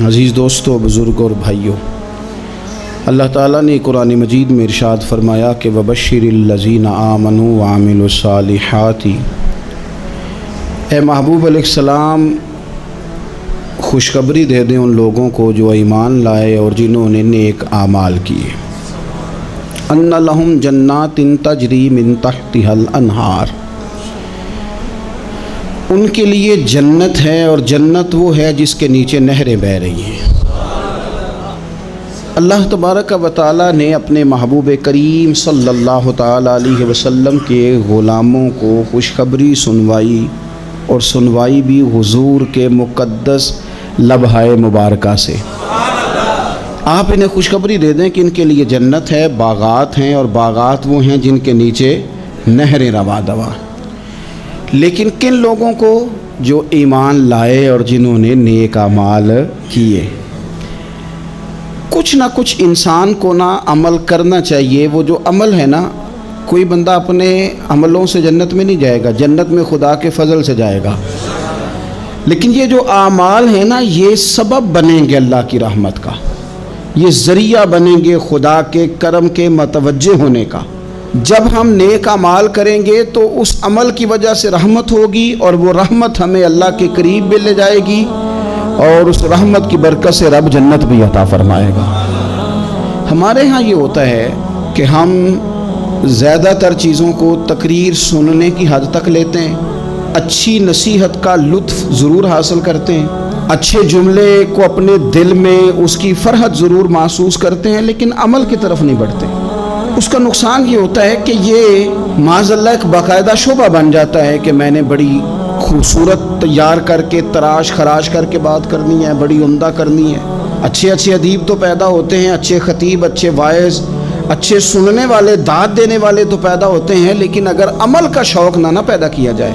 عزیز دوستو، بزرگ اور بھائیوں، اللہ تعالیٰ نے قرآن مجید میں ارشاد فرمایا کہ وَبَشِّرِ الَّذِينَ آمَنُوا وَعَمِلُوا الصَّالِحَاتِ، اے محبوب علیہ السلام خوشخبری دے دیں ان لوگوں کو جو ایمان لائے اور جنہوں نے نیک اعمال کیے، اَنَّ لَهُمْ جَنَّاتٍ تَجْرِي مِن تَحْتِهَا الْأَنْهَارُ، ان کے لیے جنت ہے، اور جنت وہ ہے جس کے نیچے نہریں بہہ رہی ہیں۔ اللہ تبارک و تعالیٰ نے اپنے محبوب کریم صلی اللہ تعالیٰ علیہ وسلم کے غلاموں کو خوشخبری سنوائی، اور سنوائی بھی حضور کے مقدس لبھائے مبارکہ سے۔ آپ انہیں خوشخبری دے دیں کہ ان کے لیے جنت ہے، باغات ہیں، اور باغات وہ ہیں جن کے نیچے نہریں رواں دواں۔ لیکن کن لوگوں کو؟ جو ایمان لائے اور جنہوں نے نیک اعمال کیے۔ کچھ نہ کچھ انسان کو نہ عمل کرنا چاہیے۔ وہ جو عمل ہے نا، کوئی بندہ اپنے عملوں سے جنت میں نہیں جائے گا، جنت میں خدا کے فضل سے جائے گا۔ لیکن یہ جو اعمال ہیں نا، یہ سبب بنیں گے اللہ کی رحمت کا، یہ ذریعہ بنیں گے خدا کے کرم کے متوجہ ہونے کا۔ جب ہم نیک اعمال کریں گے تو اس عمل کی وجہ سے رحمت ہوگی، اور وہ رحمت ہمیں اللہ کے قریب بھی لے جائے گی، اور اس رحمت کی برکت سے رب جنت بھی عطا فرمائے گا۔ ہمارے ہاں یہ ہوتا ہے کہ ہم زیادہ تر چیزوں کو تقریر سننے کی حد تک لیتے ہیں، اچھی نصیحت کا لطف ضرور حاصل کرتے ہیں، اچھے جملے کو اپنے دل میں اس کی فرحت ضرور محسوس کرتے ہیں، لیکن عمل کی طرف نہیں بڑھتے۔ اس کا نقصان یہ ہوتا ہے کہ یہ معاذ اللہ ایک باقاعدہ شعبہ بن جاتا ہے کہ میں نے بڑی خوبصورت تیار کر کے تراش خراش کر کے بات کرنی ہے، بڑی عمدہ کرنی ہے۔ اچھے ادیب تو پیدا ہوتے ہیں، اچھے خطیب، اچھے واعظ، اچھے سننے والے، داد دینے والے تو پیدا ہوتے ہیں، لیکن اگر عمل کا شوق نہ پیدا کیا جائے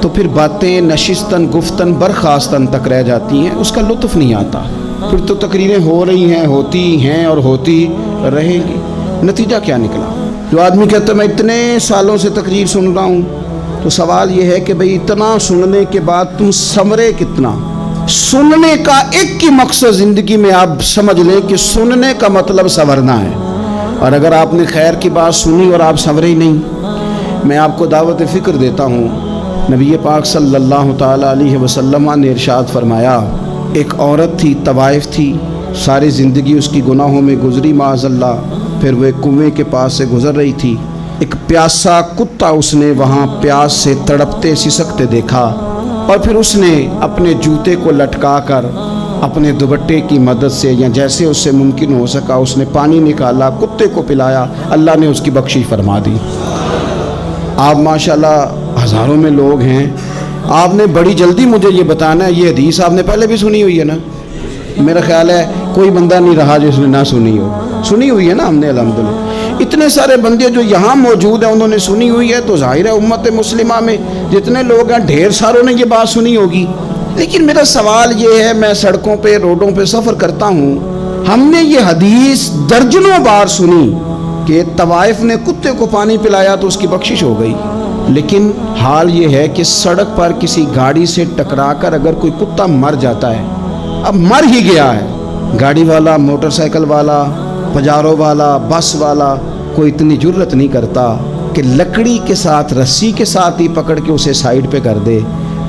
تو پھر باتیں نشستن گفتن برخاستن تک رہ جاتی ہیں، اس کا لطف نہیں آتا۔ پھر تو تقریریں ہو رہی ہیں، ہوتی ہیں اور ہوتی رہیں گی۔ نتیجہ کیا نکلا؟ جو آدمی کہتا ہے میں اتنے سالوں سے تقریر سن رہا ہوں، تو سوال یہ ہے کہ بھئی اتنا سننے کے بعد تم سنورے کتنا؟ سننے کا ایک ہی مقصد زندگی میں آپ سمجھ لیں کہ سننے کا مطلب سنورنا ہے، اور اگر آپ نے خیر کی بات سنی اور آپ سنورے ہی نہیں، میں آپ کو دعوت فکر دیتا ہوں۔ نبی پاک صلی اللہ تعالیٰ علیہ وسلم نے ارشاد فرمایا، ایک عورت تھی، طوائف تھی، ساری زندگی اس کی گناہوں میں گزری معاذ اللہ۔ پھر وہ ایک کنویں کے پاس سے گزر رہی تھی، ایک پیاسا کتا اس نے وہاں پیاس سے تڑپتے سسکتے دیکھا، اور پھر اس نے اپنے جوتے کو لٹکا کر اپنے دوپٹے کی مدد سے یا جیسے اس سے ممکن ہو سکا اس نے پانی نکالا، کتے کو پلایا، اللہ نے اس کی بخشش فرما دی۔ آپ ماشاءاللہ ہزاروں میں لوگ ہیں، آپ نے بڑی جلدی مجھے یہ بتانا ہے، یہ حدیث آپ نے پہلے بھی سنی ہوئی ہے نا؟ میرا خیال ہے کوئی بندہ نہیں رہا جس نے نہ سنی ہو۔ سنی ہوئی ہے نا ہم نے الحمدللہ۔ اتنے سارے بندے جو یہاں موجود ہیں انہوں نے سنی ہوئی ہے، تو ظاہر ہے امت مسلمہ میں جتنے لوگ ہیں ڈھیر ساروں نے یہ بات سنی ہوگی۔ لیکن میرا سوال یہ ہے، میں سڑکوں پہ روڈوں پہ سفر کرتا ہوں، ہم نے یہ حدیث درجنوں بار سنی کہ طوائف نے کتے کو پانی پلایا تو اس کی بخشش ہو گئی، لیکن حال یہ ہے کہ سڑک پر کسی گاڑی سے ٹکرا کر اگر کوئی کتا مر جاتا ہے، اب مر ہی گیا ہے، گاڑی والا، موٹر سائیکل والا، پجارو والا، بس والا کوئی اتنی جرت نہیں کرتا کہ لکڑی کے ساتھ، رسی کے ساتھ ہی پکڑ کے اسے سائیڈ پہ کر دے۔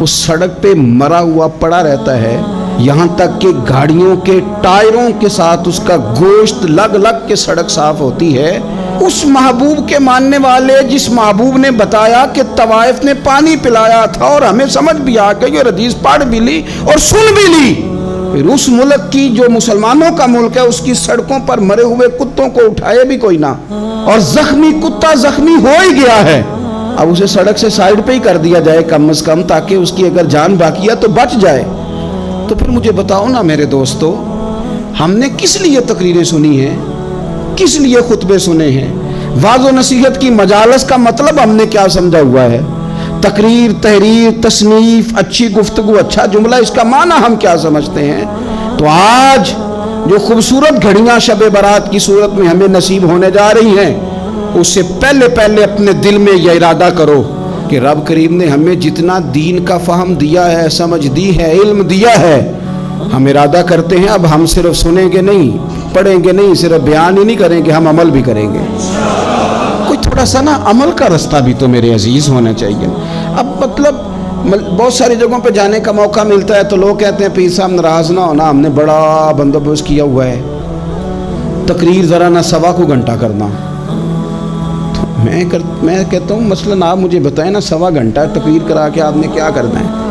اس سڑک پہ مرا ہوا پڑا رہتا ہے، یہاں تک کہ گاڑیوں کے ٹائروں کے ساتھ اس کا گوشت لگ لگ کے سڑک صاف ہوتی ہے۔ اس محبوب کے ماننے والے، جس محبوب نے بتایا کہ طوائف نے پانی پلایا تھا، اور ہمیں سمجھ بھی آ گئی اور حدیث پڑھ بھی لی اور سن بھی لی، پھر اس ملک کی جو مسلمانوں کا ملک ہے اس کی سڑکوں پر مرے ہوئے کتوں کو اٹھائے بھی کوئی نہ، اور زخمی کتا زخمی ہو ہی گیا ہے، اب اسے سڑک سے سائیڈ پہ ہی کر دیا جائے کم از کم، تاکہ اس کی اگر جان باقی ہے تو بچ جائے۔ تو پھر مجھے بتاؤ نا میرے دوستو، ہم نے کس لیے تقریریں سنی ہیں، کس لیے خطبے سنے ہیں؟ واعظ و نصیحت کی مجالس کا مطلب ہم نے کیا سمجھا ہوا ہے؟ تقریر، تحریر، تصنیف، اچھی گفتگو، اچھا جملہ، اس کا معنی ہم کیا سمجھتے ہیں؟ تو آج جو خوبصورت گھڑیاں شب برات کی صورت میں ہمیں نصیب ہونے جا رہی ہیں، اس سے پہلے اپنے دل میں یہ ارادہ کرو کہ رب کریم نے ہمیں جتنا دین کا فہم دیا ہے، سمجھ دی ہے، علم دیا ہے، ہم ارادہ کرتے ہیں اب ہم صرف سنیں گے نہیں، پڑھیں گے نہیں، صرف بیان ہی نہیں کریں گے، ہم عمل بھی کریں گے۔ کوئی تھوڑا سا نا عمل کا رستہ بھی تو میرے عزیز ہونا چاہیے۔ اب مطلب بہت ساری جگہوں پہ جانے کا موقع ملتا ہے تو لوگ کہتے ہیں پیر صاحب ناراض نہ ہونا، ہم نے بڑا بندوبست کیا ہوا ہے، تقریر ذرا نہ سوا کو گھنٹہ کرنا۔ تو میں کہتا ہوں مثلاً آپ مجھے بتائیں نا، سوا گھنٹہ تقریر کرا کے آپ نے کیا کرنا ہے؟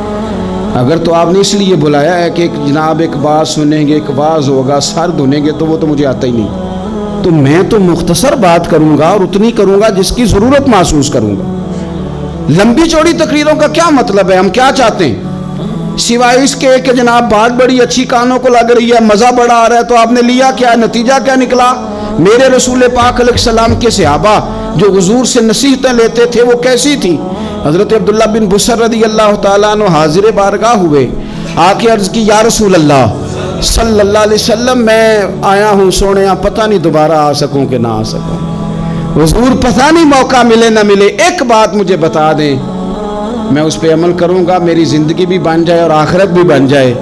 اگر تو آپ نے اس لیے بلایا ہے کہ جناب ایک بات سنیں گے، ایک واز ہوگا، سر دھنیں گے، تو وہ تو مجھے آتا ہی نہیں۔ تو میں تو مختصر بات کروں گا اور اتنی کروں گا جس کی ضرورت محسوس کروں گا۔ لمبی چوڑی تقریروں کا کیا مطلب ہے؟ ہم کیا چاہتے ہیں سوائے اس کے کہ جناب بات بڑی اچھی کانوں کو لگ رہی ہے، مزہ بڑا آ رہا ہے، تو آپ نے لیا کیا؟ نتیجہ کیا نکلا؟ میرے رسول پاک علیہ السلام کے صحابہ جو حضور سے نصیحتیں لیتے تھے وہ کیسی تھی؟ حضرت عبداللہ بن بصر رضی اللہ تعالیٰ عنہ حاضر بارگاہ ہوئے، آ کے عرض کی یا رسول اللہ صلی اللہ علیہ وسلم، میں آیا ہوں سونے، پتہ نہیں دوبارہ آ سکوں کہ نہ آ سکوں، حضور پتہ نہیں موقع ملے نہ ملے، ایک بات مجھے بتا دیں، میں اس پہ عمل کروں گا، میری زندگی بھی بن جائے اور آخرت بھی بن جائے۔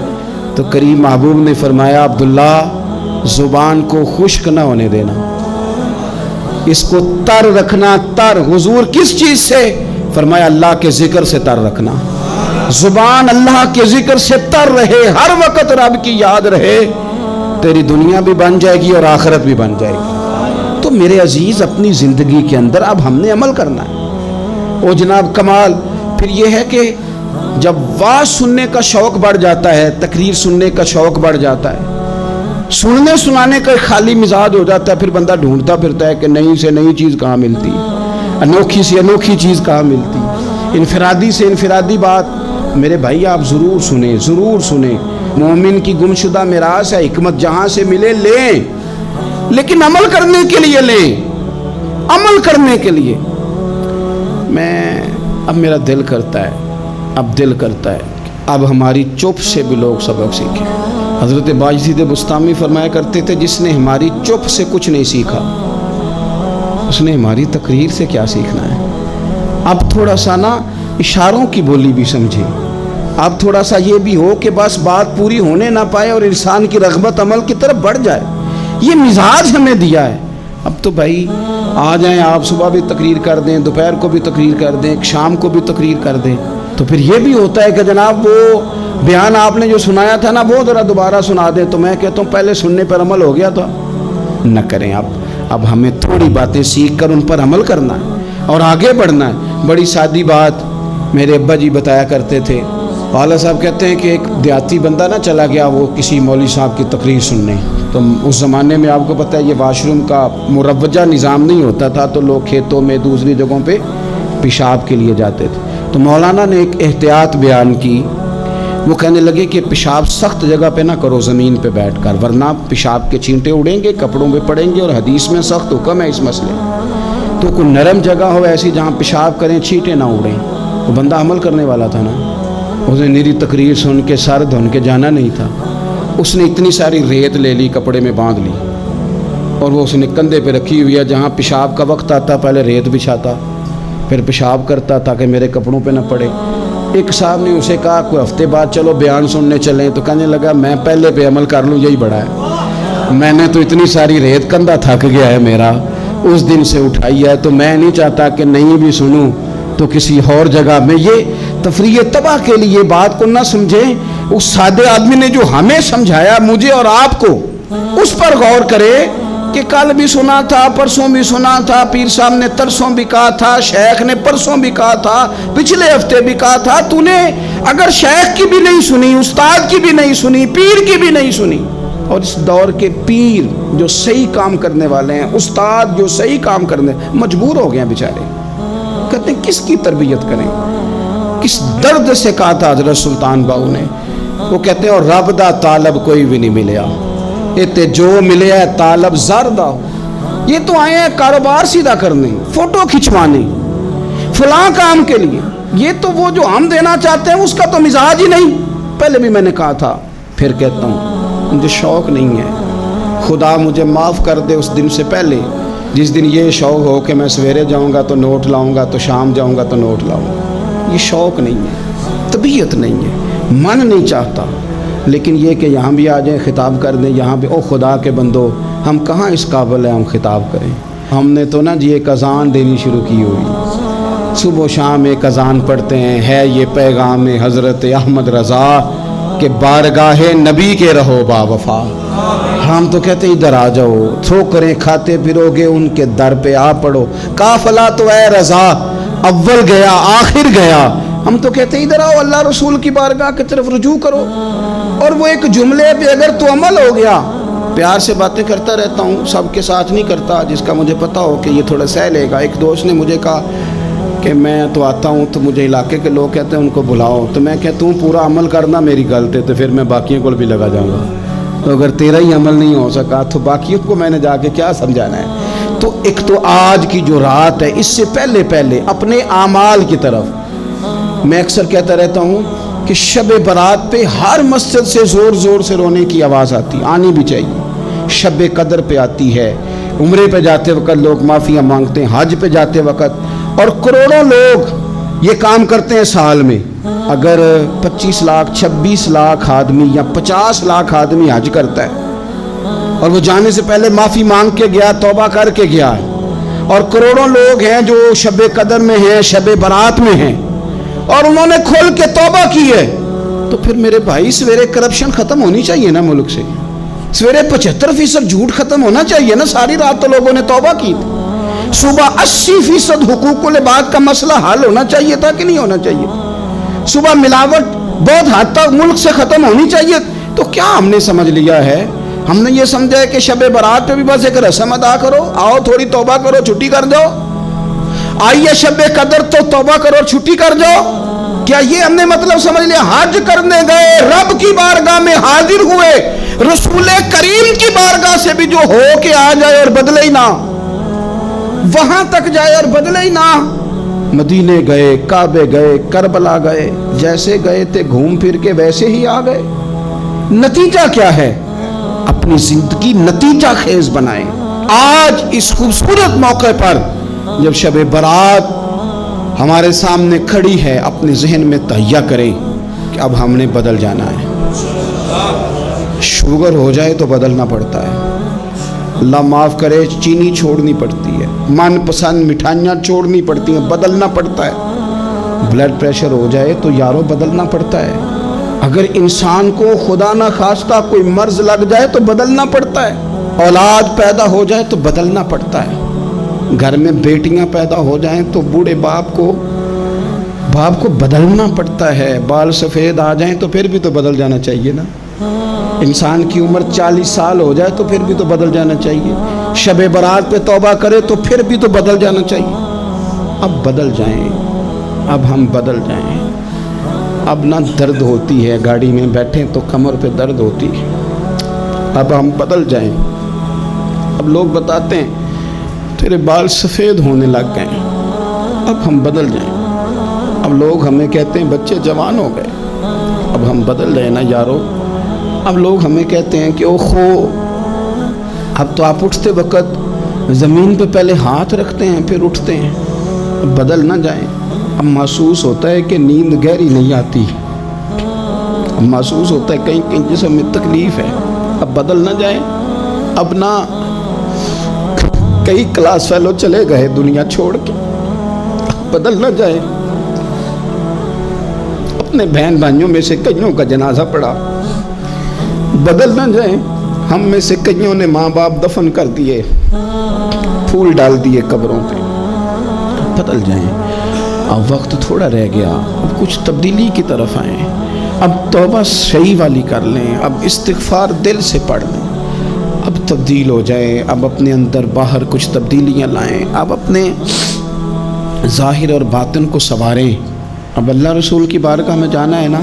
تو کریم محبوب نے فرمایا عبداللہ زبان کو خشک نہ ہونے دینا، اس کو تر رکھنا۔ تر حضور کس چیز سے؟ فرمایا اللہ کے ذکر سے تر رکھنا، زبان اللہ کے ذکر سے تر رہے، ہر وقت رب کی یاد رہے، تیری دنیا بھی بن جائے گی اور آخرت بھی بن جائے گی۔ تو میرے عزیز اپنی زندگی کے اندر اب ہم نے عمل کرنا ہے۔ او جناب کمال پھر یہ ہے کہ جب واز سننے کا شوق بڑھ جاتا ہے، تقریر سننے کا شوق بڑھ جاتا ہے، سننے سنانے کا خالی مزاج ہو جاتا ہے، پھر بندہ ڈھونڈتا پھرتا ہے کہ نئی سے نئی چیز کہاں ملتی ہے، انوکھی سے انوکھی چیز کہاں ملتی ہے، انفرادی سے انفرادی بات۔ میرے بھائی آپ ضرور سنیں، ضرور سنیں، مومن کی گمشدہ میراث ہے، حکمت جہاں سے ملے لیں، لیکن عمل کرنے کے لیے لیں، عمل کرنے کے لیے۔ اب میرا دل کرتا ہے اب ہماری چپ سے بھی لوگ سبق سیکھیں۔ حضرت باجید بستامی فرمایا کرتے تھے جس نے ہماری چپ سے کچھ نہیں سیکھا اس نے ہماری تقریر سے کیا سیکھنا ہے۔ اب تھوڑا سا نا اشاروں کی بولی بھی سمجھے، اب تھوڑا سا یہ بھی ہو کہ بس بات پوری ہونے نہ پائے اور انسان کی رغبت عمل کی طرف بڑھ جائے، یہ مزاج ہمیں دیا ہے۔ اب تو بھائی آ جائیں آپ، صبح بھی تقریر کر دیں، دوپہر کو بھی تقریر کر دیں، شام کو بھی تقریر کر دیں، تو پھر یہ بھی ہوتا ہے کہ جناب وہ بیان آپ نے جو سنایا تھا نا وہ ذرا دوبارہ سنا دیں۔ تو میں کہتا ہوں پہلے سننے پر عمل ہو گیا تو نہ کریں۔ اب ہمیں تھوڑی باتیں سیکھ کر ان پر عمل کرنا ہے اور آگے بڑھنا ہے۔ بڑی سادی بات میرے ابا جی بتایا کرتے تھے، والا صاحب کہتے ہیں کہ ایک دیہاتی بندہ نہ چلا گیا وہ کسی مولوی صاحب کی تقریر سننے، تو اس زمانے میں آپ کو پتہ ہے یہ واش روم کا مروجہ نظام نہیں ہوتا تھا، تو لوگ کھیتوں میں دوسری جگہوں پہ پیشاب کے لیے جاتے تھے۔ تو مولانا نے ایک احتیاط بیان کی، وہ کہنے لگے کہ پیشاب سخت جگہ پہ نہ کرو زمین پہ بیٹھ کر، ورنہ پیشاب کے چینٹے اڑیں گے، کپڑوں پہ پڑیں گے، اور حدیث میں سخت حکم ہے اس مسئلے۔ تو کوئی نرم جگہ ہو ایسی جہاں پیشاب کریں چھینٹے نہ اڑیں۔ وہ بندہ عمل کرنے والا تھا نا، اس نے میری تقریر سن کے سر دھن کے جانا نہیں تھا، اس نے اتنی ساری ریت لے لی، کپڑے میں باندھ لی، اور وہ اس نے کندھے پہ رکھی ہوئی ہے، جہاں پیشاب کا وقت آتا پہلے ریت بچھاتا، پھر پیشاب کرتا تاکہ میرے کپڑوں پہ نہ پڑے۔ ایک صاحب نے اسے کہا کوئی ہفتے بعد چلو بیان سننے چلیں، تو کہنے لگا میں پہلے پہ عمل کر لوں یہی بڑا ہے، میں نے تو اتنی ساری ریت کندھا تھک گیا ہے میرا اس دن سے اٹھائی ہے، تو میں نہیں چاہتا کہ نہیں بھی سنوں تو کسی اور جگہ میں یہ تفریح تباہ کے لیے بات کو نہ سمجھیں۔ اس سادے آدمی نے جو ہمیں سمجھایا مجھے اور آپ کو، اس پر غور کرے کہ کل بھی سنا تھا، پرسوں بھی سنا تھا، پیر صاحب نے ترسوں بھی کہا تھا، شیخ نے پرسوں بھی کہا تھا، پچھلے ہفتے بھی کہا تھا، تو نے اگر شیخ کی بھی نہیں سنی، استاد کی بھی نہیں سنی، پیر کی بھی نہیں سنی، اور اس دور کے پیر جو صحیح کام کرنے والے ہیں، استاد جو صحیح کام کرنے مجبور ہو گئے ہیں بیچارے، کہتے ہیں کس کی تربیت کریں، کس درد سے کہا تھا حضرت سلطان باؤ نے، وہ کہتے ہیں اور رب دا طالب کوئی بھی نہیں ملیا، تے جو ملے ہے طالب زردہ، یہ تو آئے ہیں کاروبار سیدھا کرنے، فوٹو کھچوانے، فلاں کام کے لیے، یہ تو وہ جو ہم دینا چاہتے ہیں اس کا تو مزاج ہی نہیں۔ پہلے بھی میں نے کہا تھا، پھر کہتا ہوں مجھے شوق نہیں ہے، خدا مجھے معاف کر دے اس دن سے پہلے جس دن یہ شوق ہو کہ میں سویرے جاؤں گا تو نوٹ لاؤں گا، تو شام جاؤں گا تو نوٹ لاؤں گا۔ یہ شوق نہیں ہے، طبیعت نہیں ہے، من نہیں چاہتا، لیکن یہ کہ یہاں بھی آ جائیں خطاب کر دیں یہاں بھی، او خدا کے بندو ہم کہاں اس قابل ہیں ہم خطاب کریں؟ ہم نے تو نا جی ایک اذان دینی شروع کی ہوئی، صبح و شام ایک اذان پڑھتے ہیں، ہے یہ پیغام حضرت احمد رضا کہ بارگاہ نبی کے رہو با وفا۔ ہم تو کہتے ہیں ادھر آ جاؤ، ٹھوکریں کھاتے پھرو گے ان کے در پہ آ پڑو، قافلہ تو اے رضا اول گیا آخر گیا۔ ہم تو کہتے ہیں ادھر آؤ اللہ رسول کی بارگاہ کی طرف رجوع کرو، اور وہ ایک جملے پہ اگر تو عمل ہو گیا۔ پیار سے باتیں کرتا رہتا ہوں، سب کے ساتھ نہیں کرتا، جس کا مجھے پتا ہو کہ یہ تھوڑا سہ لے گا۔ ایک دوست نے مجھے کہا کہ میں تو آتا ہوں تو مجھے علاقے کے لوگ کہتے ہیں ان کو بلاؤ، تو میں کہتا ہوں پورا عمل کرنا میری غلط ہے، تو پھر میں باقیوں کو بھی لگا جاؤں گا، تو اگر تیرا ہی عمل نہیں ہو سکا تو باقیوں کو میں نے جا کے کیا سمجھانا ہے؟ تو ایک تو آج کی جو رات ہے اس سے پہلے اپنے اعمال کی طرف میں اکثر کہتا رہتا ہوں کہ شب برات پہ ہر مسجد سے زور زور سے رونے کی آواز آنی بھی چاہیے۔ شب قدر پہ آتی ہے، عمرے پہ جاتے وقت لوگ معافیاں مانگتے ہیں، حج پہ جاتے وقت، اور کروڑوں لوگ یہ کام کرتے ہیں سال میں۔ اگر 25 لاکھ 26 لاکھ آدمی یا 50 لاکھ آدمی حج کرتا ہے اور وہ جانے سے پہلے معافی مانگ کے گیا، توبہ کر کے گیا ہے، اور کروڑوں لوگ ہیں جو شب قدر میں ہیں، شب برات میں ہیں، اور انہوں نے کھل کے توبہ کی ہے، تو پھر میرے بھائی سویرے کرپشن ختم ہونی چاہیے نا ملک سے، سویرے 75% جھوٹ ختم ہونا چاہیے نا۔ ساری رات تو لوگوں نے توبہ کی تھی، صبح 80% حقوق العباد کا مسئلہ حل ہونا چاہیے تھا کہ نہیں ہونا چاہیے؟ صبح ملاوٹ بہت حد تک ملک سے ختم ہونی چاہیے۔ تو کیا ہم نے سمجھ لیا ہے؟ ہم نے یہ سمجھا ہے کہ شب برات پہ بھی بس ایک رسم ادا کرو، آؤ تھوڑی توبہ کرو چھٹی کر جاؤ، آئیے شب قدر تو توبہ کرو چھٹی کر جاؤ۔ کیا یہ ہم نے مطلب سمجھ لیا؟ حج کرنے گئے، رب کی بارگاہ میں حاضر ہوئے، رسول کریم کی بارگاہ سے بھی جو ہو کے آ جائے اور بدلے ہی نہ، وہاں تک جائے اور بدلے ہی نہ۔ مدینے گئے، کعبے گئے، کربلا گئے، جیسے گئے تھے گھوم پھر کے ویسے ہی آ گئے۔ نتیجہ کیا ہے؟ اپنی زندگی نتیجہ خیز بنائیں۔ آج اس خوبصورت موقع پر جب شب برات ہمارے سامنے کھڑی ہے، اپنے ذہن میں تہیہ کریں کہ اب ہم نے بدل جانا ہے۔ شوگر ہو جائے تو بدلنا پڑتا ہے، اللہ معاف کرے چینی چھوڑنی پڑتی ہے، من پسند مٹھائیاں چھوڑنی پڑتی ہیں، بدلنا پڑتا ہے۔ بلڈ پریشر ہو جائے تو یارو بدلنا پڑتا ہے۔ اگر انسان کو خدا نہ خواستہ کوئی مرض لگ جائے تو بدلنا پڑتا ہے۔ اولاد پیدا ہو جائے تو بدلنا پڑتا ہے۔ گھر میں بیٹیاں پیدا ہو جائیں تو بوڑھے باپ کو بدلنا پڑتا ہے۔ بال سفید آ جائیں تو پھر بھی تو بدل جانا چاہیے نا۔ انسان کی عمر 40 سال ہو جائے تو پھر بھی تو بدل جانا چاہیے۔ شب برات پہ توبہ کرے تو پھر بھی تو بدل جانا چاہیے۔ اب بدل جائیں، اب ہم بدل جائیں۔ اب نہ درد ہوتی ہے، گاڑی میں بیٹھیں تو کمر پہ درد ہوتی ہے، اب ہم بدل جائیں۔ اب لوگ بتاتے ہیں تیرے بال سفید ہونے لگ گئے، اب ہم بدل جائیں۔ اب لوگ ہمیں کہتے ہیں بچے جوان ہو گئے، اب ہم بدل رہے نا یارو۔ اب لوگ ہمیں کہتے ہیں کہ اوخو اب تو آپ اٹھتے وقت زمین پہ پہلے ہاتھ رکھتے ہیں پھر اٹھتے ہیں، اب بدل نہ جائیں۔ اب محسوس ہوتا ہے کہ نیند گہری نہیں آتی، اب محسوس ہوتا ہے کہیں کہیں جسم میں تکلیف ہے، اب بدل نہ جائیں۔ اب نہ کئی کلاس فیلو چلے گئے دنیا چھوڑ کے، بدل نہ جائیں۔ اپنے بہن بھائیوں میں سے کئیوں کا جنازہ پڑا، بدل نہ جائیں۔ ہم میں سے کئیوں نے ماں باپ دفن کر دیے، پھول ڈال دیے قبروں پہ، بدل جائیں۔ اب وقت تھوڑا رہ گیا، اب کچھ تبدیلی کی طرف آئیں، اب توبہ صحیح والی کر لیں، اب استغفار دل سے پڑھ لیں، اب تبدیل ہو جائیں، اب اپنے اندر باہر کچھ تبدیلیاں لائیں، اب اپنے ظاہر اور باطن کو سنواریں۔ اب اللہ رسول کی بارگاہ میں جانا ہے نا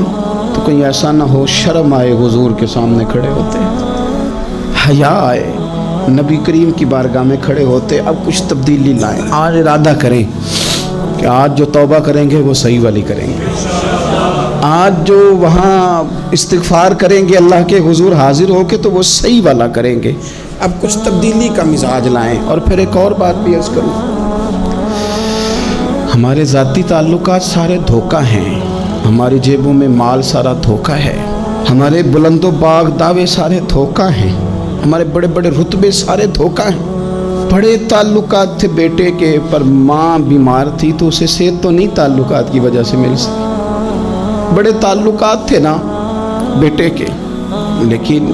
تو کہیں ایسا نہ ہو شرم آئے حضور کے سامنے کھڑے ہوتے، حیا آئے نبی کریم کی بارگاہ میں کھڑے ہوتے۔ اب کچھ تبدیلی لائیں، آج ارادہ کریں کہ آج جو توبہ کریں گے وہ صحیح والی کریں گے، آج جو وہاں استغفار کریں گے اللہ کے حضور حاضر ہو کے تو وہ صحیح والا کریں گے۔ اب کچھ تبدیلی کا مزاج لائیں۔ اور پھر ایک اور بات بھی عرض کروں، ہمارے ذاتی تعلقات سارے دھوکہ ہیں، ہماری جیبوں میں مال سارا دھوکہ ہے، ہمارے بلند و باغ دعوے سارے دھوکہ ہیں، ہمارے بڑے بڑے رتبے سارے دھوکہ ہیں۔ بڑے تعلقات تھے بیٹے کے، پر ماں بیمار تھی تو اسے صحت تو نہیں تعلقات کی وجہ سے مل سکی۔ بڑے تعلقات تھے نا بیٹے کے، لیکن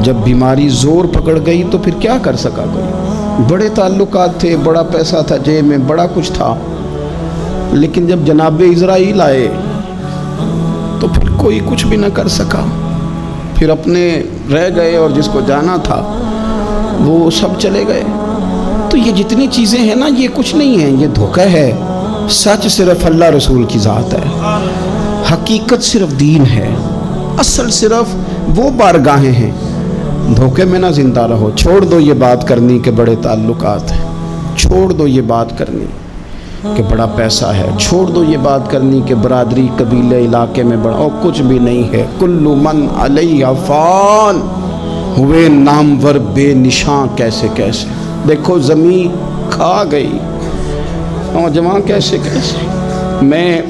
جب بیماری زور پکڑ گئی تو پھر کیا کر سکا کوئی؟ بڑے تعلقات تھے، بڑا پیسہ تھا جیب میں، بڑا کچھ تھا، لیکن جب جناب اسرائیل آئے تو پھر کوئی کچھ بھی نہ کر سکا، پھر اپنے رہ گئے، اور جس کو جانا تھا وہ سب چلے گئے۔ تو یہ جتنی چیزیں ہیں نا، یہ کچھ نہیں ہیں، یہ دھوکہ ہے۔ سچ صرف اللہ رسول کی ذات ہے، حقیقت صرف دین ہے، اصل صرف وہ بارگاہیں ہیں۔ دھوکے میں نہ زندہ رہو، چھوڑ دو یہ بات کرنی کہ بڑے تعلقات ہیں، چھوڑ دو یہ بات کرنی کہ بڑا پیسہ ہے، چھوڑ دو یہ بات کرنی کہ برادری قبیلے علاقے میں بڑا، اور کچھ بھی نہیں ہے۔ کل من علیہ فان، ہوئے نامور بے نشاں کیسے کیسے، دیکھو زمین کھا گئی، نوجوان کیسے کیسے۔ میں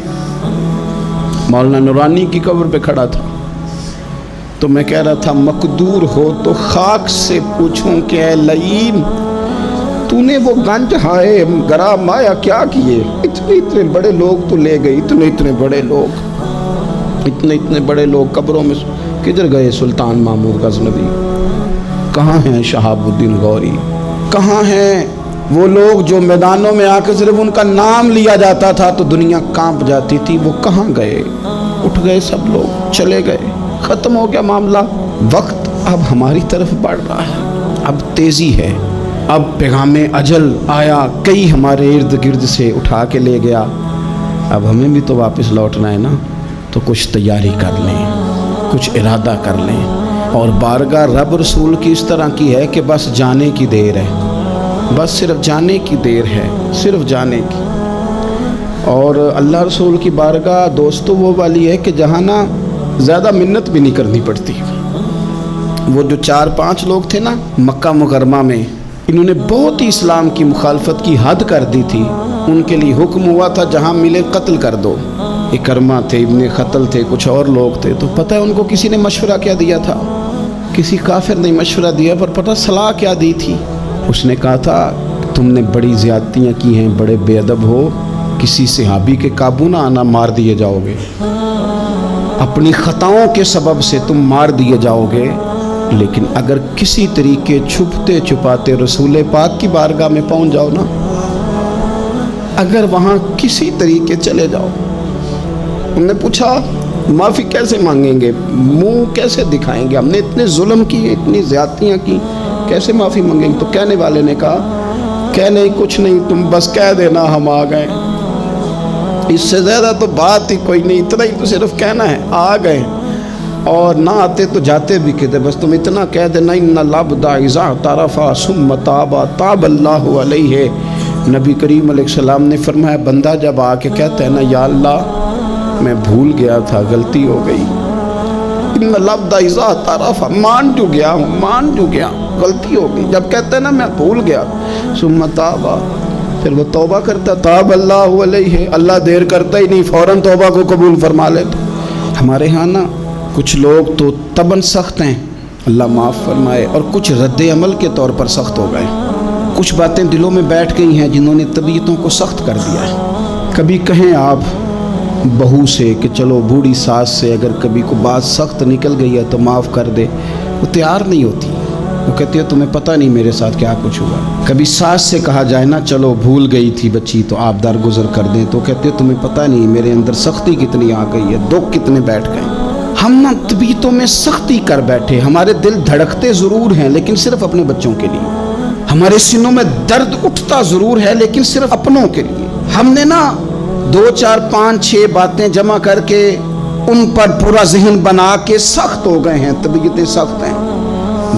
مولانا نورانی کی قبر پہ کھڑا تھا تو میں کہہ رہا تھا مقدور ہو تو خاک سے پوچھوں کہ اے لئیم تو نے وہ گنج ہائے گرا مایا کیا کیے؟ اتنے بڑے لوگ تو لے گئی، اتنے بڑے لوگ، اتنے بڑے لوگ قبروں میں کدھر گئے؟ سلطان محمود غزنوی کہاں ہیں؟ شہاب الدین غوری کہاں ہیں؟ وہ لوگ جو میدانوں میں آ کے صرف ان کا نام لیا جاتا تھا تو دنیا کانپ جاتی تھی، وہ کہاں گئے؟ اٹھ گئے سب لوگ، چلے گئے، ختم ہو گیا معاملہ۔ وقت اب ہماری طرف بڑھ رہا ہے، اب تیزی ہے، اب پیغام اجل آیا، کئی ہمارے ارد گرد سے اٹھا کے لے گیا، اب ہمیں بھی تو واپس لوٹنا ہے نا، تو کچھ تیاری کر لیں، کچھ ارادہ کر لیں، اور بارگاہ رب رسول کی اس طرح کی ہے کہ بس جانے کی دیر ہے، بس صرف جانے کی دیر ہے، صرف جانے کی۔ اور اللہ رسول کی بارگاہ دوستو وہ والی ہے کہ جہاں نا زیادہ منت بھی نہیں کرنی پڑتی۔ وہ جو 4-5 لوگ تھے نا مکہ مکرمہ میں، انہوں نے بہت ہی اسلام کی مخالفت کی حد کر دی تھی، ان کے لیے حکم ہوا تھا جہاں ملے قتل کر دو۔ اکرمہ تھے، ابن قتل تھے، کچھ اور لوگ تھے، تو پتہ ہے ان کو کسی نے مشورہ کیا دیا تھا؟ کسی کافر نے مشورہ دیا، پر پتہ صلاح کیا دی تھی؟ اس نے کہا تھا تم نے بڑی زیادتیاں کی ہیں، بڑے بے ادب ہو، کسی صحابی کے قابو نہ آنا، مار دیے جاؤ گے، اپنی خطاؤں کے سبب سے تم مار دیے جاؤ گے، لیکن اگر کسی طریقے چھپتے چھپاتے رسول پاک کی بارگاہ میں پہنچ جاؤ نا، اگر وہاں کسی طریقے چلے جاؤ۔ انہوں نے پوچھا معافی کیسے مانگیں گے، منہ کیسے دکھائیں گے، ہم نے اتنے ظلم کیے، اتنی زیادتیاں کی، کیسے معافی مانگیں گے؟ تو کہنے والے نے کہا کہ نہیں کچھ نہیں، تم بس کہہ دینا ہم آ گئے، اس سے زیادہ تو بات ہی کوئی نہیں، اتنا ہی تو صرف کہنا ہے، آ گئے، اور نہ آتے تو جاتے بھی کہتے، بس تم اتنا کہہ دینا ان العبد اذا اعترف ثم تاب تاب اللہ علیہ۔ نبی کریم علیہ السلام نے فرمایا بندہ جب آ کے کہتا ہے نا یا اللہ میں بھول گیا تھا، غلطی ہو گئی، ان العبد اذا اعترف، مان جو گیا ہوں، مان جو گیا، غلطی ہو گئی، جب کہتا ہے نا میں بھول گیا، ثم تاب، پھر وہ توبہ کرتا، تاب اللہ علیہ، اللہ دیر کرتا ہی نہیں، فوراً توبہ کو قبول فرما لیتا۔ ہمارے ہاں نا کچھ لوگ تو تباً سخت ہیں، اللہ معاف فرمائے، اور کچھ رد عمل کے طور پر سخت ہو گئے، کچھ باتیں دلوں میں بیٹھ گئی ہیں جنہوں نے طبیعتوں کو سخت کر دیا ہے۔ کبھی کہیں آپ بہو سے کہ چلو بوڑھی ساس سے اگر کبھی کو بات سخت نکل گئی ہے تو معاف کر دے، وہ تیار نہیں ہوتی، وہ کہتی ہے تمہیں پتہ نہیں میرے ساتھ کیا کچھ ہوا۔ کبھی ساس سے کہا جائے نا چلو بھول گئی تھی بچی تو آپ درگزر کر دیں، تو کہتے تمہیں پتہ نہیں میرے اندر سختی کتنی آ گئی ہے، دکھ کتنے بیٹھ گئے۔ ہم نا طبیعتوں میں سختی کر بیٹھے، ہمارے دل دھڑکتے ضرور ہیں لیکن صرف اپنے بچوں کے لیے، ہمارے سینوں میں درد اٹھتا ضرور ہے لیکن صرف اپنوں کے لیے۔ ہم نے نا 2 4 5 6 باتیں جمع کر کے ان پر پورا ذہن بنا کے سخت ہو گئے ہیں، طبیعتیں سخت ہیں،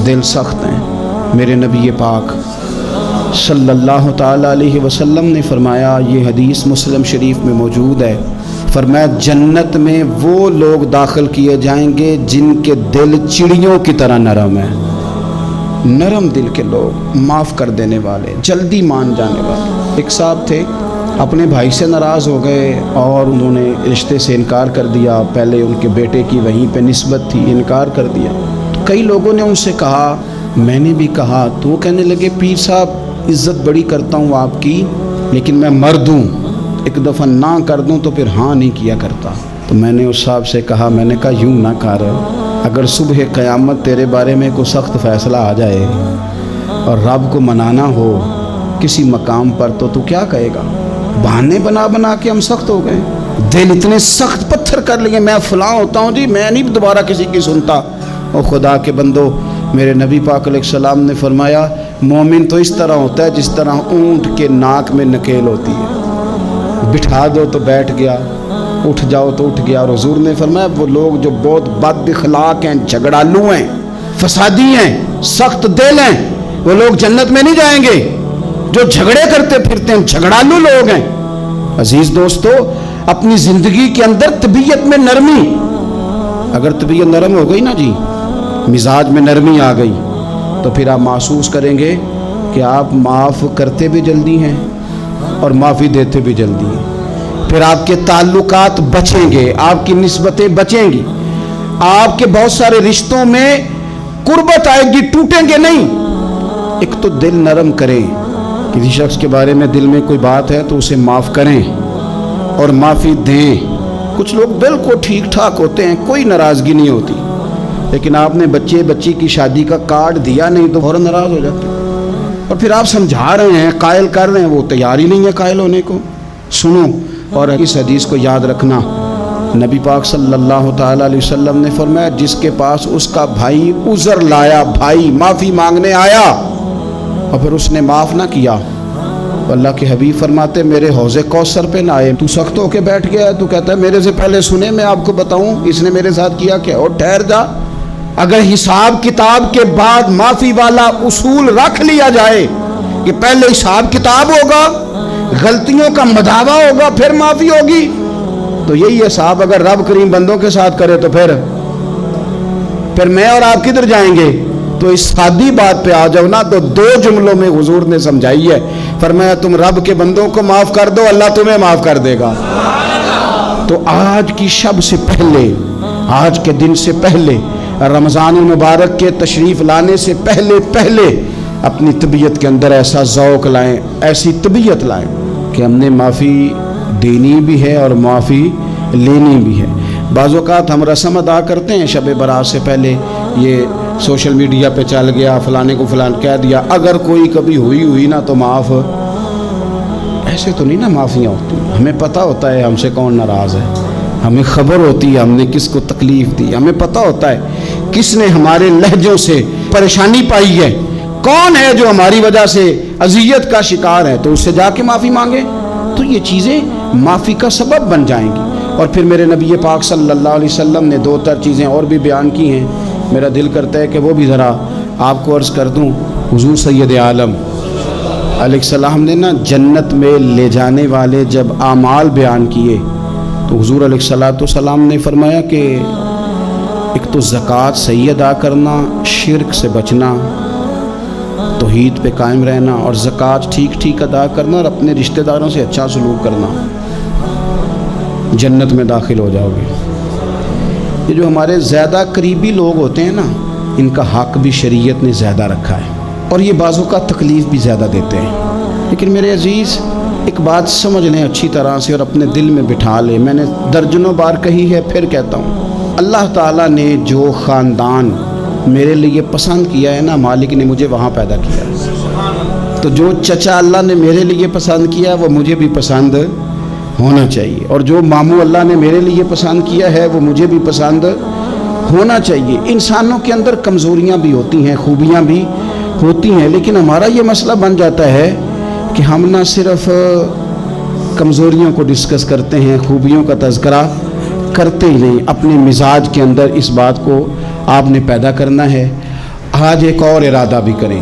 دل سخت ہیں۔ میرے نبی پاک صلی اللہ تعالی علیہ وسلم نے فرمایا، یہ حدیث مسلم شریف میں موجود ہے، فرمایا جنت میں وہ لوگ داخل کیے جائیں گے جن کے دل چڑیوں کی طرح نرم ہیں، نرم دل کے لوگ، معاف کر دینے والے، جلدی مان جانے والے۔ ایک صاحب تھے اپنے بھائی سے ناراض ہو گئے اور انہوں نے رشتے سے انکار کر دیا. پہلے ان کے بیٹے کی وہیں پہ نسبت تھی, انکار کر دیا. تو کئی لوگوں نے ان سے کہا, میں نے بھی کہا, تو وہ کہنے لگے پیر صاحب عزت بڑی کرتا ہوں آپ کی, لیکن میں مرد ہوں, ایک دفعہ نہ کر دوں تو پھر ہاں نہیں کیا کرتا. تو میں نے اس صاحب سے کہا, میں نے کہا یوں نہ کر, اگر صبح قیامت تیرے بارے میں کوئی سخت فیصلہ آ جائے اور رب کو منانا ہو کسی مقام پر تو کیا کہے گا؟ بہانے بنا بنا کے ہم سخت ہو گئے, دل اتنے سخت پتھر کر لیے, میں فلاں ہوتا ہوں جی, میں نہیں دوبارہ کسی کی سنتا. اور خدا کے بندو, میرے نبی پاک علیہ السلام نے فرمایا مومن تو اس طرح ہوتا ہے جس طرح اونٹ کے ناک میں نکیل ہوتی ہے, بٹھا دو تو بیٹھ گیا, اٹھ جاؤ تو اٹھ گیا. اور حضور نے فرمایا وہ لوگ جو بہت بد اخلاق ہیں, جھگڑالو ہیں, فسادی ہیں, سخت دل ہیں, وہ لوگ جنت میں نہیں جائیں گے. جو جھگڑے کرتے پھرتے ہیں جھگڑالو لوگ ہیں. عزیز دوستو, اپنی زندگی کے اندر طبیعت میں نرمی, اگر طبیعت نرم ہو گئی نا جی, مزاج میں نرمی آ گئی, تو پھر آپ محسوس کریں گے کہ آپ معاف کرتے بھی جلدی ہیں اور معافی دیتے بھی جلدی ہیں. پھر آپ کے تعلقات بچیں گے, آپ کی نسبتیں بچیں گی, آپ کے بہت سارے رشتوں میں قربت آئے گی, ٹوٹیں گے نہیں. ایک تو دل نرم کریں, کسی شخص کے بارے میں دل میں کوئی بات ہے تو اسے معاف کریں اور معافی دیں. کچھ لوگ بالکل ٹھیک ٹھاک ہوتے ہیں, کوئی ناراضگی نہیں ہوتی, لیکن آپ نے بچی کی شادی کا کارڈ دیا نہیں تو فوراً ناراض ہو جاتے ہیں. اور پھر آپ سمجھا رہے ہیں, قائل کر رہے ہیں, وہ تیار ہی نہیں ہے قائل ہونے کو. سنو, اور اس حدیث کو یاد رکھنا, نبی پاک صلی اللہ تعالیٰ علیہ وسلم نے فرمایا جس کے پاس اس کا بھائی عذر لایا, بھائی معافی مانگنے آیا اور پھر اس نے معاف نہ کیا, اللہ کے حبیب فرماتے میرے حوض کوثر پہ نہ آئے. تو سخت ہو کے بیٹھ گیا ہے, تو کہتا ہے میرے سے پہلے سنے, میں آپ کو بتاؤں اس نے میرے ساتھ کیا کیا. اور ٹھہر جا, اگر حساب کتاب کے بعد معافی والا اصول رکھ لیا جائے کہ پہلے حساب کتاب ہوگا, غلطیوں کا مداوع ہوگا, پھر معافی ہوگی, تو یہی حساب اگر رب کریم بندوں کے ساتھ کرے تو پھر میں اور آپ کدھر جائیں گے. تو اس سادی بات پہ آ جاؤ نا, تو 2 جملوں میں حضور نے سمجھائی ہے. فرمایا تم رب کے بندوں کو معاف کر دو, اللہ تمہیں معاف کر دے گا. تو آج کی شب سے پہلے, آج کے دن سے پہلے, رمضان المبارک کے تشریف لانے سے پہلے اپنی طبیعت کے اندر ایسا ذوق لائیں, ایسی طبیعت لائیں کہ ہم نے معافی دینی بھی ہے اور معافی لینی بھی ہے. بعض اوقات ہم رسم ادا کرتے ہیں شب برات سے پہلے, یہ سوشل میڈیا پہ چل گیا, فلانے کو فلان کہہ دیا, اگر کوئی کبھی ہوئی نا تو معاف. ایسے تو نہیں نا معافیاں ہوتی. ہمیں پتہ ہوتا ہے ہم سے کون ناراض ہے, ہمیں خبر ہوتی ہے ہم نے کس کو تکلیف دی, ہمیں پتہ ہوتا ہے کس نے ہمارے لہجوں سے پریشانی پائی ہے, کون ہے جو ہماری وجہ سے اذیت کا شکار ہے, تو اس سے جا کے معافی مانگے. تو یہ چیزیں معافی کا سبب بن جائیں گی. اور پھر میرے نبی پاک صلی اللہ علیہ وسلم نے 2-4 چیزیں اور بھی بیان کی ہیں, میرا دل کرتا ہے کہ وہ بھی ذرا آپ کو عرض کر دوں. حضور سید عالم علیہ السلام نے نا جنت میں لے جانے والے جب اعمال بیان کیے تو حضور علیہ السلام نے فرمایا کہ ایک تو زکوٰۃ صحیح ادا کرنا, شرک سے بچنا, توحید پہ قائم رہنا, اور زکوٰۃ ٹھیک ادا کرنا, اور اپنے رشتہ داروں سے اچھا سلوک کرنا, جنت میں داخل ہو جاؤ گے. یہ جو ہمارے زیادہ قریبی لوگ ہوتے ہیں نا, ان کا حق بھی شریعت نے زیادہ رکھا ہے, اور یہ بعضوں کا تکلیف بھی زیادہ دیتے ہیں. لیکن میرے عزیز ایک بات سمجھ لیں اچھی طرح سے اور اپنے دل میں بٹھا لیں, میں نے درجنوں بار کہی ہے, پھر کہتا ہوں, اللہ تعالیٰ نے جو خاندان میرے لیے پسند کیا ہے نا, مالک نے مجھے وہاں پیدا کیا ہے. تو جو چچا اللہ نے میرے لیے پسند کیا وہ مجھے بھی پسند ہونا چاہیے, اور جو ماموں اللہ نے میرے لیے پسند کیا ہے وہ مجھے بھی پسند ہونا چاہیے. انسانوں کے اندر کمزوریاں بھی ہوتی ہیں, خوبیاں بھی ہوتی ہیں, لیکن ہمارا یہ مسئلہ بن جاتا ہے کہ ہم نہ صرف کمزوریوں کو ڈسکس کرتے ہیں, خوبیوں کا تذکرہ کرتے ہی نہیں. اپنے مزاج کے اندر اس بات کو آپ نے پیدا کرنا ہے. آج ایک اور ارادہ بھی کریں,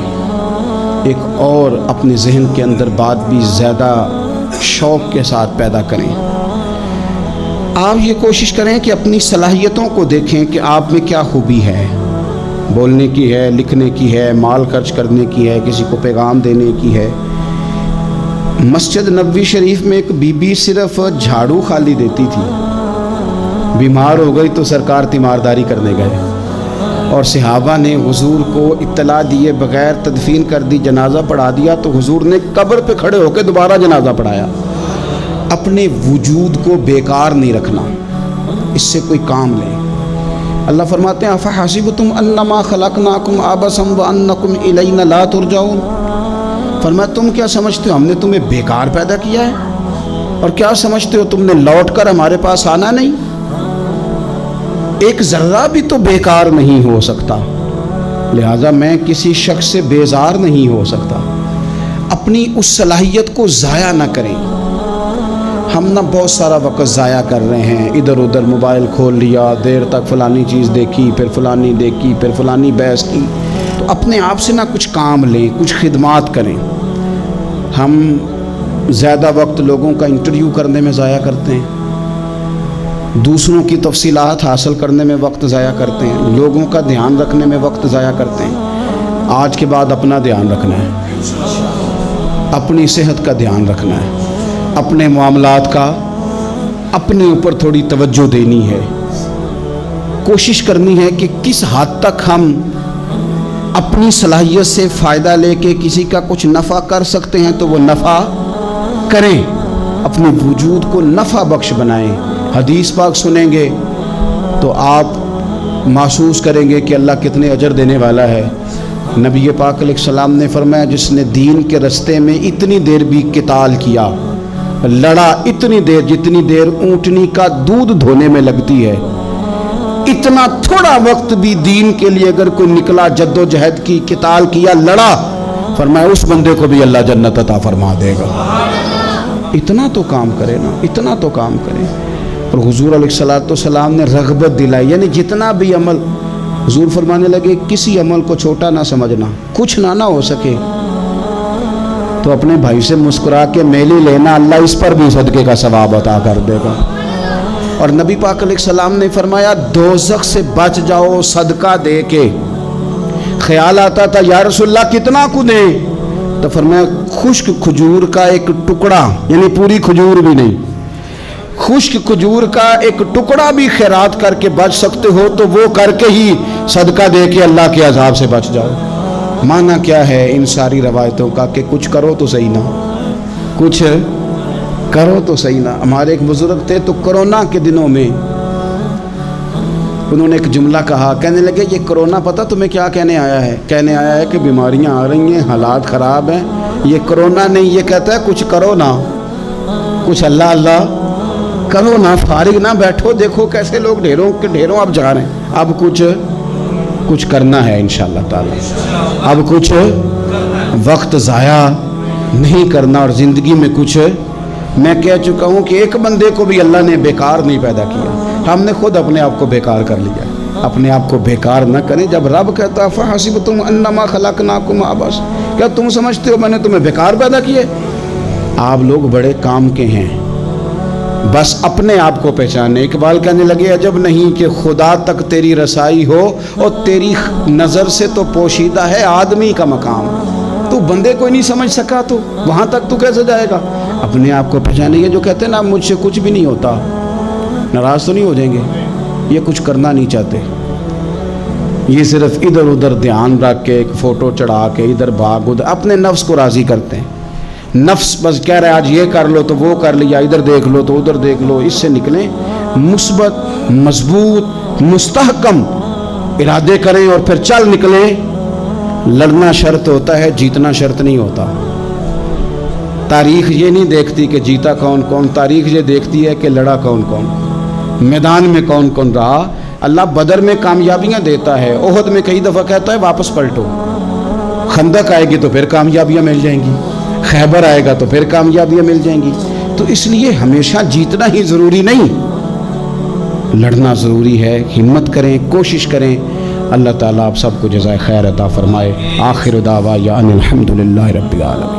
ایک اور اپنے ذہن کے اندر بات بھی زیادہ شوق کے ساتھ پیدا کریں. آپ یہ کوشش کریں کہ اپنی صلاحیتوں کو دیکھیں کہ آپ میں کیا خوبی ہے, بولنے کی ہے, لکھنے کی ہے, مال خرچ کرنے کی ہے, کسی کو پیغام دینے کی ہے, مسجد نبوی شریف میں ایک بی بی صرف جھاڑو خالی دیتی تھی، بیمار ہو گئی تو سرکار تیمارداری کرنے گئے اور صحابہ نے حضور کو اطلاع دیے بغیر تدفین کر دی، جنازہ پڑھا دیا، تو حضور نے قبر پہ کھڑے ہو کے دوبارہ جنازہ پڑھایا۔ اپنے وجود کو بیکار نہیں رکھنا، اس سے کوئی کام لیں۔ اللہ فرماتے ہیں افحسبتم انما خلقناکم عبثا وانکم الینا لا ترجعون، فرمایا تم کیا سمجھتے ہو ہم نے تمہیں بیکار پیدا کیا ہے، اور کیا سمجھتے ہو تم نے لوٹ کر ہمارے پاس آنا نہیں؟ ایک ذرہ بھی تو بیکار نہیں ہو سکتا، لہذا میں کسی شخص سے بیزار نہیں ہو سکتا۔ اپنی اس صلاحیت کو ضائع نہ کریں۔ ہم نہ بہت سارا وقت ضائع کر رہے ہیں، ادھر ادھر موبائل کھول لیا، دیر تک فلانی چیز دیکھی، پھر فلانی دیکھی، پھر فلانی بحث کی۔ تو اپنے آپ سے نہ کچھ کام لیں، کچھ خدمات کریں۔ ہم زیادہ وقت لوگوں کا انٹرویو کرنے میں ضائع کرتے ہیں، دوسروں کی تفصیلات حاصل کرنے میں وقت ضائع کرتے ہیں، لوگوں کا دھیان رکھنے میں وقت ضائع کرتے ہیں۔ آج کے بعد اپنا دھیان رکھنا ہے، اپنی صحت کا دھیان رکھنا ہے، اپنے معاملات کا اپنے اوپر تھوڑی توجہ دینی ہے، کوشش کرنی ہے کہ کس حد تک ہم اپنی صلاحیت سے فائدہ لے کے کسی کا کچھ نفع کر سکتے ہیں تو وہ نفع کریں، اپنے وجود کو نفع بخش بنائیں۔ حدیث پاک سنیں گے تو آپ محسوس کریں گے کہ اللہ کتنے اجر دینے والا ہے۔ نبی پاک علیہ السلام نے فرمایا جس نے دین کے رستے میں اتنی دیر بھی قتال کیا، لڑا اتنی دیر جتنی دیر اونٹنی کا دودھ دھونے میں لگتی ہے، اتنا تھوڑا وقت بھی دین کے لیے اگر کوئی نکلا، جد و جہد کی، قتال کیا، لڑا، فرمایا اس بندے کو بھی اللہ جنت عطا فرما دے گا۔ اتنا تو کام کرے نا، اتنا تو کام کرے۔ اور حضور علیہ السلام نے رغبت دلائی، یعنی جتنا بھی عمل، حضور فرمانے لگے کسی عمل کو چھوٹا نہ سمجھنا، کچھ نہ ہو سکے تو اپنے بھائی سے مسکرا کے میلی لینا، اللہ اس پر بھی صدقے کا ثواب عطا کر دے گا۔ اور نبی پاک علیہ السلام نے فرمایا دوزخ سے بچ جاؤ صدقہ دے کے۔ خیال آتا تھا یا رسول اللہ کتنا کو دیں؟ تو فرمایا خشک کھجور کا ایک ٹکڑا، یعنی پوری کھجور بھی نہیں، خشک کھجور کا ایک ٹکڑا بھی خیرات کر کے بچ سکتے ہو تو وہ کر کے ہی صدقہ دے کے اللہ کے عذاب سے بچ جاؤ۔ معنی کیا ہے ان ساری روایتوں کا کہ کچھ کرو تو صحیح نہ، کچھ کرو تو صحیح نہ۔ ہمارے ایک بزرگ تھے تو کرونا کے دنوں میں انہوں نے ایک جملہ کہا، کہنے لگے یہ کرونا پتہ تمہیں کیا کہنے آیا ہے؟ کہنے آیا ہے کہ بیماریاں آ رہی ہیں، حالات خراب ہیں، یہ کرونا نہیں، یہ کہتا ہے کچھ کرو نا، کچھ اللہ اللہ کرو نا، فارغ نہ بیٹھو، دیکھو کیسے لوگ ڈھیروں کے ڈھیروں اب جا رہے ہیں۔ اب کچھ کرنا ہے انشاءاللہ تعالی، اب کچھ وقت ضائع نہیں کرنا، اور زندگی میں کچھ، میں کہہ چکا ہوں کہ ایک بندے کو بھی اللہ نے بیکار نہیں پیدا کیا، ہم نے خود اپنے آپ کو بیکار کر لیا۔ اپنے آپ کو بیکار نہ کریں۔ جب رب کہتا فحسبتم انما خلقناکم عبث، کیا تم سمجھتے ہو میں نے تمہیں بیکار پیدا کیے؟ آپ لوگ بڑے کام کے ہیں، بس اپنے آپ کو پہچانے۔ اقبال کہنے لگے عجب نہیں کہ خدا تک تیری رسائی ہو، اور تیری نظر سے تو پوشیدہ ہے آدمی کا مقام، تو بندے کوئی نہیں سمجھ سکا تو وہاں تک تو کیسے جائے گا؟ اپنے آپ کو پہچانے۔ یہ جو کہتے ہیں نا مجھ سے کچھ بھی نہیں ہوتا، ناراض تو نہیں ہو جائیں گے؟ یہ کچھ کرنا نہیں چاہتے، یہ صرف ادھر ادھر دھیان رکھ کے ایک فوٹو چڑھا کے ادھر بھاگ ادھر اپنے نفس کو راضی کرتے ہیں۔ نفس بس کہہ رہا ہے آج یہ کر لو تو وہ کر لیا، ادھر دیکھ لو تو ادھر دیکھ لو۔ اس سے نکلیں، مثبت، مضبوط، مستحکم ارادے کریں اور پھر چل نکلیں۔ لڑنا شرط ہوتا ہے، جیتنا شرط نہیں ہوتا۔ تاریخ یہ نہیں دیکھتی کہ جیتا کون کون، تاریخ یہ دیکھتی ہے کہ لڑا کون کون، میدان میں کون کون رہا۔ اللہ بدر میں کامیابیاں دیتا ہے، احد میں کئی دفعہ کہتا ہے واپس پلٹو، خندق آئے گی تو پھر کامیابیاں مل جائیں گی، خیبر آئے گا تو پھر کامیابیاں مل جائیں گی۔ تو اس لیے ہمیشہ جیتنا ہی ضروری نہیں، لڑنا ضروری ہے۔ ہمت کریں، کوشش کریں۔ اللہ تعالیٰ آپ سب کو جزائے خیر عطا فرمائے۔ آخر دعوانا ان الحمد للہ رب العالمین۔